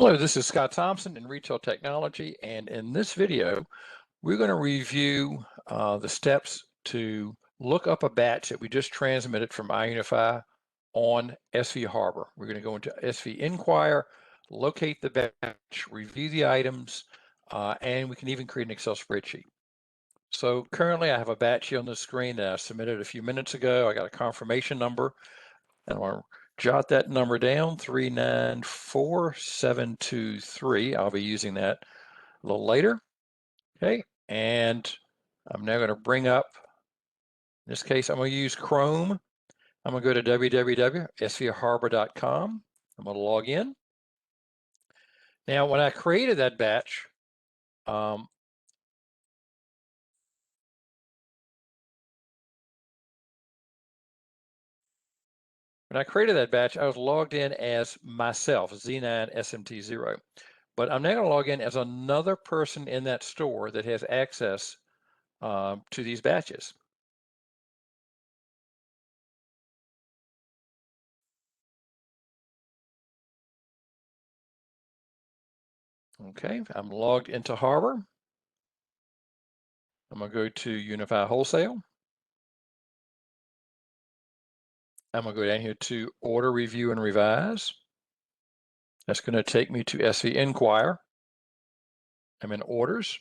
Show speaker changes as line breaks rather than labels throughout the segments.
Hello, this is Scott Thompson in Retail Technology, and in this video, we're going to review the steps to look up a batch that we just transmitted from iUnify on SV Harbor. We're going to go into SVinquire, locate the batch, review the items, and we can even create an Excel spreadsheet. So currently I have a batch here on the screen that I submitted a few minutes ago. I got a confirmation number, and I want to jot that number down, 394723. I'll be using that a little later. Okay, and I'm now going to bring up, in this case, I'm going to use Chrome. I'm going to go to www.svharbor.com. I'm going to log in. Now, when I created that batch, when I created that batch, I was logged in as myself, Z9SMT0. But I'm now going to log in as another person in that store that has access to these batches. Okay, I'm logged into Harbor. I'm going to go to Unify Wholesale. I'm going to go down here to Order, Review, and Revise. That's going to take me to SVinquire. I'm in Orders.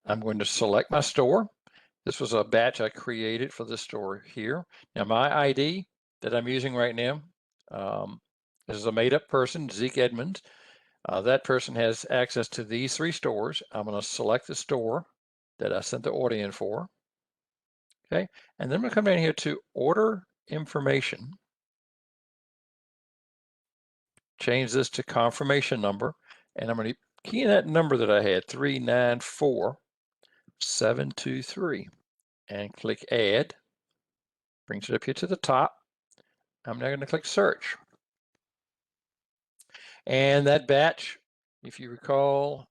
I'm going to select my store. This was a batch I created for the store here. Now, my ID that I'm using right now is a made-up person, Zeke Edmonds. That person has access to these three stores. I'm going to select the store that I sent the order in for. Okay, and then I'm going to come down here to Order Information. Change this to confirmation number, and I'm going to key in that number that I had, 394723, and click Add. Brings it up here to the top. I'm now going to click Search. And that batch, if you recall,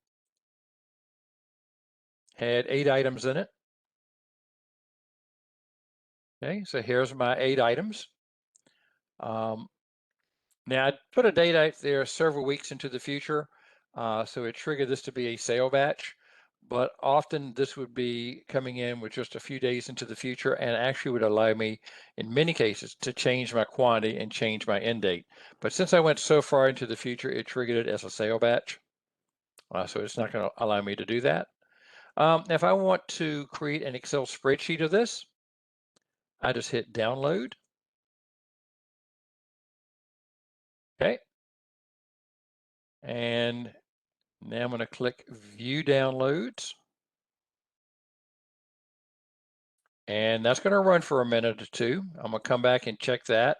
had 8 items in it. Okay, so here's my 8 items. Now I put a date out there several weeks into the future, so it triggered this to be a sale batch, but often this would be coming in with just a few days into the future and actually would allow me, in many cases, to change my quantity and change my end date. But since I went so far into the future, it triggered it as a sale batch, so it's not going to allow me to do that. Now, if I want to create an Excel spreadsheet of this, I just hit Download. Okay. And now I'm going to click View Downloads. And that's going to run for a minute or two. I'm going to come back and check that.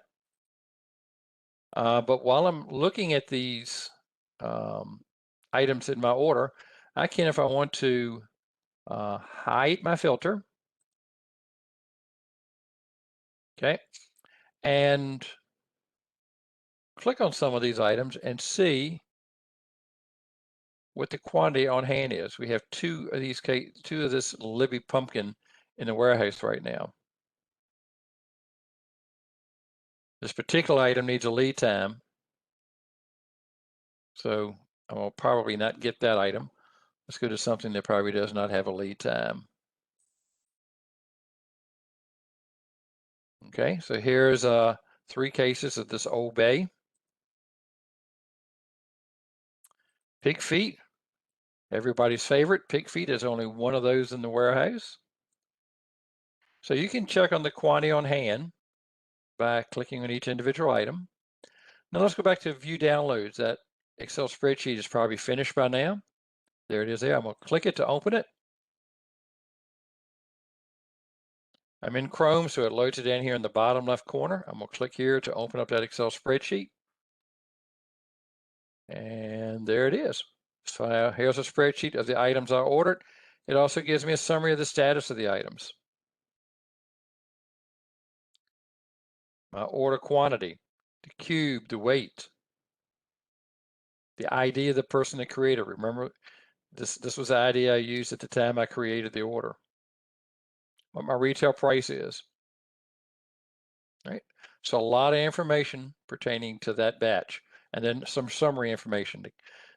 But while I'm looking at these items in my order, I can, if I want to, hide my filter. Okay. And click on some of these items and see what the quantity on hand is. We have 2 of these, 2 of this Libby pumpkin in the warehouse right now. This particular item needs a lead time, so I will probably not get that item. Let's go to something that probably does not have a lead time. Okay, so here's 3 cases of this Old Bay. Pig feet, everybody's favorite. Pig feet, there's only 1 of those in the warehouse. So you can check on the quantity on hand by clicking on each individual item. Now let's go back to View Downloads. That Excel spreadsheet is probably finished by now. There it is there. I'm going to click it to open it. I'm in Chrome, so it loads it down here in the bottom left corner. I'm going to click here to open up that Excel spreadsheet. And there it is. So now here's a spreadsheet of the items I ordered. It also gives me a summary of the status of the items. My order quantity, the cube, the weight, the ID of the person that created it. Remember, this was the ID I used at the time I created the order. What my retail price is. Right? So a lot of information pertaining to that batch. and then some summary information, the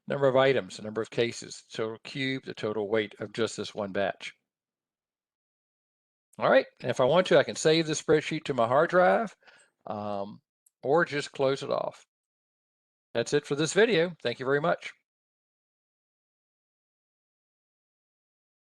number of items, the number of cases, total cube, the total weight of just this one batch. All right, and if I want to, I can save the spreadsheet to my hard drive or just close it off. That's it for this video. Thank you very much.